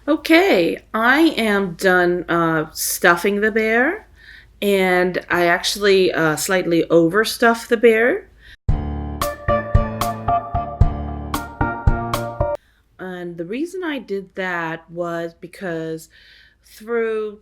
Okay, I am done stuffing the bear, and I actually slightly overstuffed the bear. And the reason I did that was because through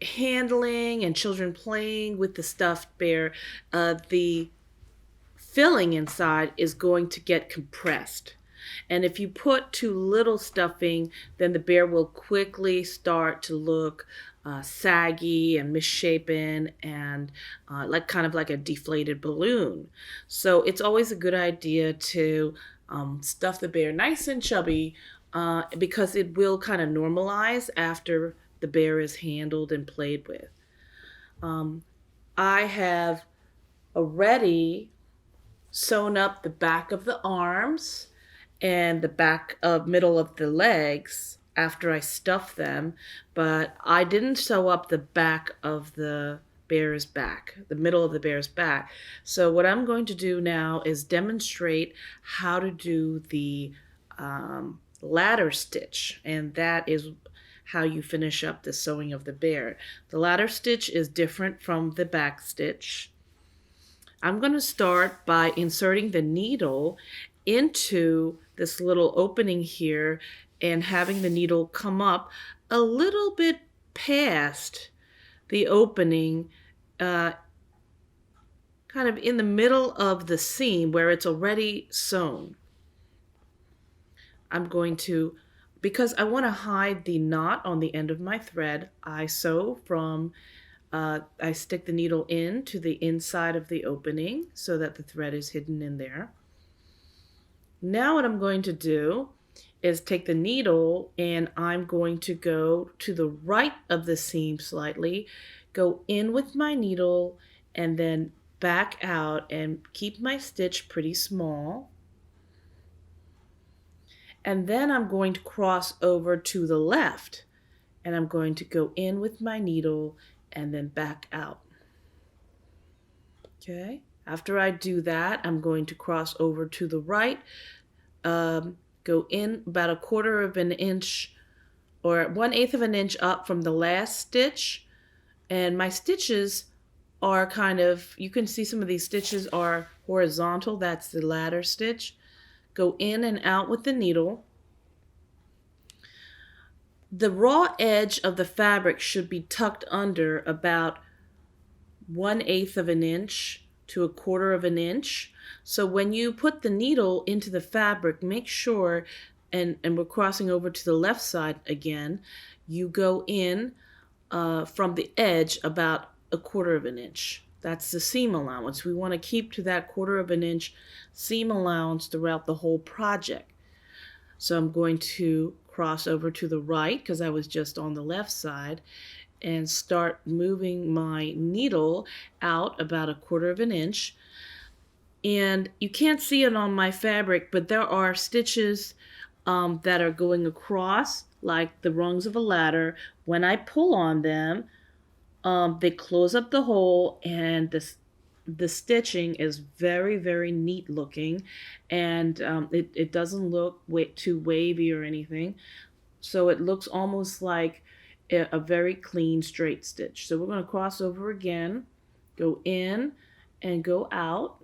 handling and children playing with the stuffed bear, the filling inside is going to get compressed. And if you put too little stuffing, then the bear will quickly start to look saggy and misshapen and like kind of like a deflated balloon. So it's always a good idea to stuff the bear nice and chubby because it will kind of normalize after the bear is handled and played with. Um, I have already sewn up the back of the arms and the back of middle of the legs after I stuffed them, but I didn't sew up the back of the bear's back, the middle of the bear's back. So what I'm going to do now is demonstrate how to do the ladder stitch, and that is how you finish up the sewing of the bear. The ladder stitch is different from the back stitch. I'm going to start by inserting the needle into this little opening here and having the needle come up a little bit past the opening, uh, kind of in the middle of the seam where it's already sewn. I'm going to, because I want to hide the knot on the end of my thread, I stick the needle in to the inside of the opening so that the thread is hidden in there. Now what I'm going to do is take the needle and I'm going to go to the right of the seam slightly, go in with my needle and then back out and keep my stitch pretty small. And then I'm going to cross over to the left and I'm going to go in with my needle and then back out. Okay, after I do that, I'm going to cross over to the right, go in about a quarter of an inch or 1/8 of an inch up from the last stitch. And my stitches are kind of, you can see some of these stitches are horizontal. That's the ladder stitch. Go in and out with the needle. The raw edge of the fabric should be tucked under about 1/8 of an inch to a quarter of an inch. So when you put the needle into the fabric, make sure, and we're crossing over to the left side again, you go in from the edge about a quarter of an inch. That's the seam allowance. We want to keep to that quarter of an inch seam allowance throughout the whole project. So I'm going to cross over to the right because I was just on the left side and start moving my needle out about a quarter of an inch. And you can't see it on my fabric, but there are stitches that are going across like the rungs of a ladder. When I pull on them, they close up the hole and the stitching is very, very neat looking, and it doesn't look too wavy or anything. So it looks almost like a very clean straight stitch. So we're going to cross over again, go in and go out,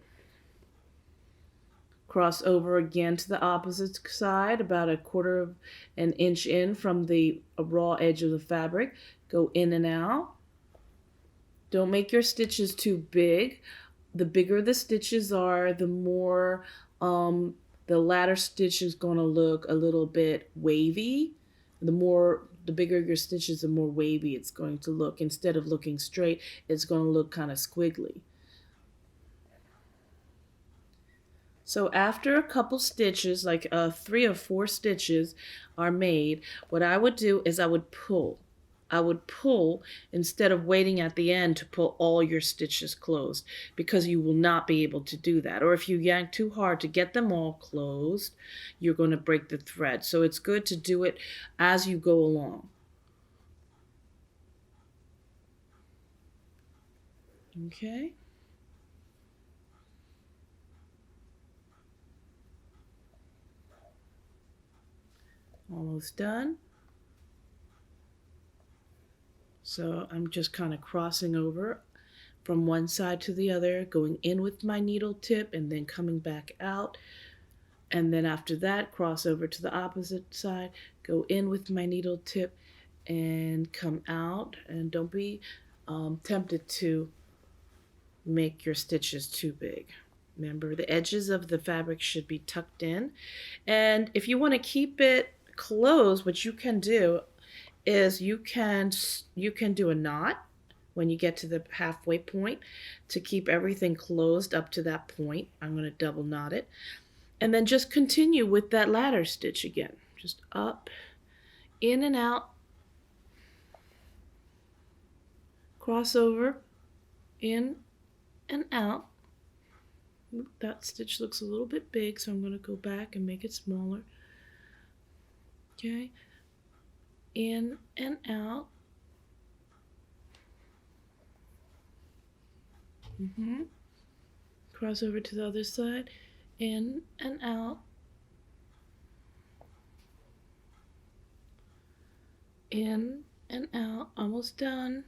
cross over again to the opposite side about a quarter of an inch in from the raw edge of the fabric, go in and out. Don't make your stitches too big. The bigger the stitches are, the more the ladder stitch is going to look a little bit wavy. The bigger your stitches, the more wavy it's going to look. Instead of looking straight, it's going to look kind of squiggly. So after a couple stitches, like 3 or 4 stitches are made, what I would do is I would pull. I would pull instead of waiting at the end to pull all your stitches closed, because you will not be able to do that. Or if you yank too hard to get them all closed, you're going to break the thread. So it's good to do it as you go along. Okay. Almost done. So I'm just kind of crossing over from one side to the other, going in with my needle tip and then coming back out. And then after that, cross over to the opposite side, go in with my needle tip and come out. And don't be tempted to make your stitches too big. Remember, the edges of the fabric should be tucked in. And if you want to keep it closed, what you can do is you can do a knot when you get to the halfway point to keep everything closed up to that point. I'm going to double knot it. And then just continue with that ladder stitch again. Just up, in and out, cross over, in and out. That stitch looks a little bit big, so I'm going to go back and make it smaller. Okay, in and out. Cross over to the other side, in and out. In and out, almost done.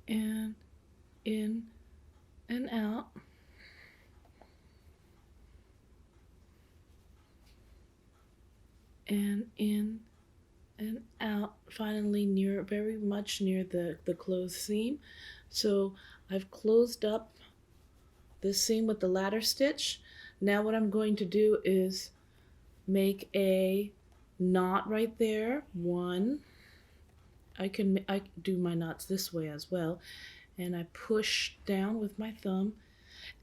And in and out. And in and out, finally very much near the closed seam. So I've closed up this seam with the ladder stitch. Now what I'm going to do is make a knot right there. One. I do my knots this way as well, and I push down with my thumb,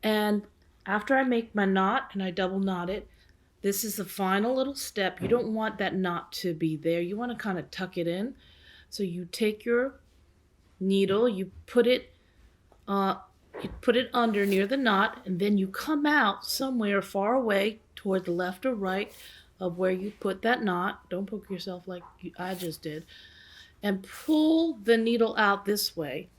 and after I make my knot and I double knot it, this is the final little step. You don't want that knot to be there. You want to kind of tuck it in. So you take your needle, you put it under near the knot, and then you come out somewhere far away toward the left or right of where you put that knot. Don't poke yourself like I just did. And pull the needle out this way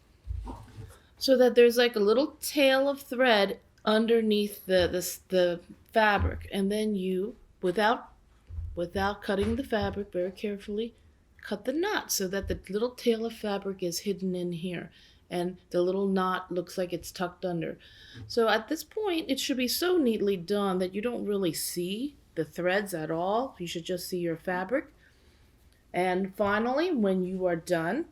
so that there's like a little tail of thread underneath the fabric. And then you, without cutting the fabric very carefully, cut the knot so that the little tail of fabric is hidden in here. And the little knot looks like it's tucked under. So at this point, it should be so neatly done that you don't really see the threads at all. You should just see your fabric. And finally, when you are done,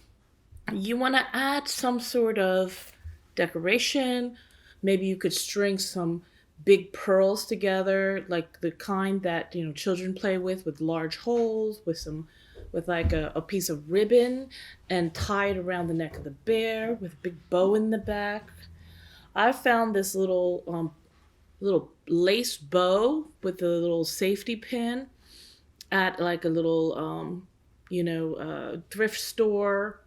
you want to add some sort of decoration. Maybe you could string some big pearls together, like the kind that children play with large holes, with like a piece of ribbon, and tie it around the neck of the bear with a big bow in the back. I found this little lace bow with a little safety pin at like a little thrift store,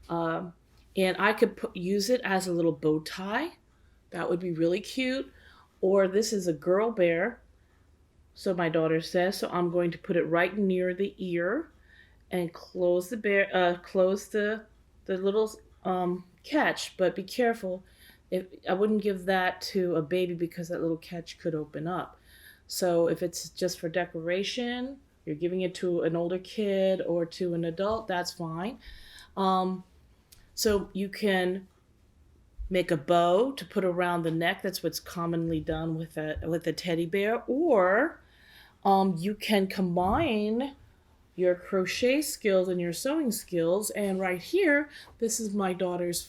and I could use it as a little bow tie. That would be really cute. Or this is a girl bear, so my daughter says, so I'm going to put it right near the ear and close the little catch, but be careful. I wouldn't give that to a baby because that little catch could open up. So if it's just for decoration, you're giving it to an older kid or to an adult, that's fine. So you can make a bow to put around the neck. That's what's commonly done with a teddy bear. Or you can combine your crochet skills and your sewing skills. And right here, this is my daughter's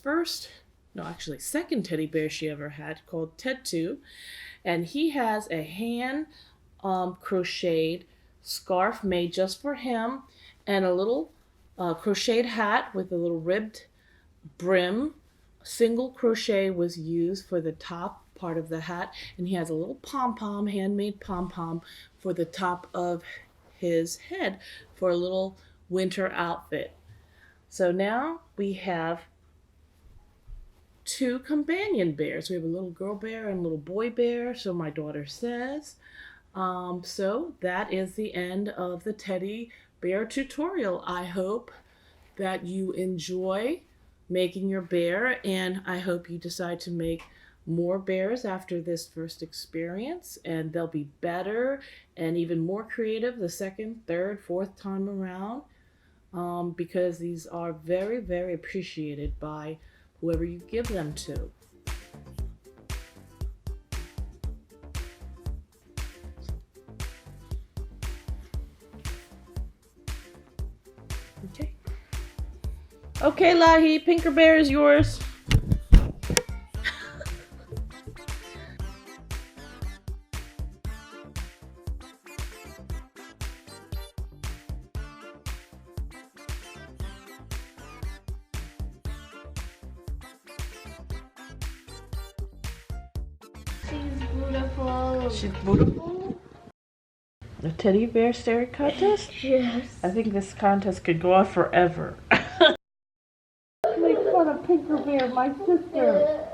second teddy bear she ever had, called Ted2. And he has a hand crocheted scarf made just for him, and a little crocheted hat with a little ribbed brim. Single crochet was used for the top part of the hat, and he has a little pom-pom, handmade pom-pom for the top of his head for a little winter outfit. So now we have two companion bears. We have a little girl bear and a little boy bear, so my daughter says. So that is the end of the teddy bear tutorial. I hope that you enjoy making your bear, and I hope you decide to make more bears after this first experience, and they'll be better and even more creative the second, third, fourth time around, because these are very, very appreciated by whoever you give them to. Okay. Okay, Lahi, Pinker Bear is yours. She's beautiful. She's beautiful. The teddy bear staring contest? Yes. I think this contest could go on forever. Make fun of Pinker Bear, my sister.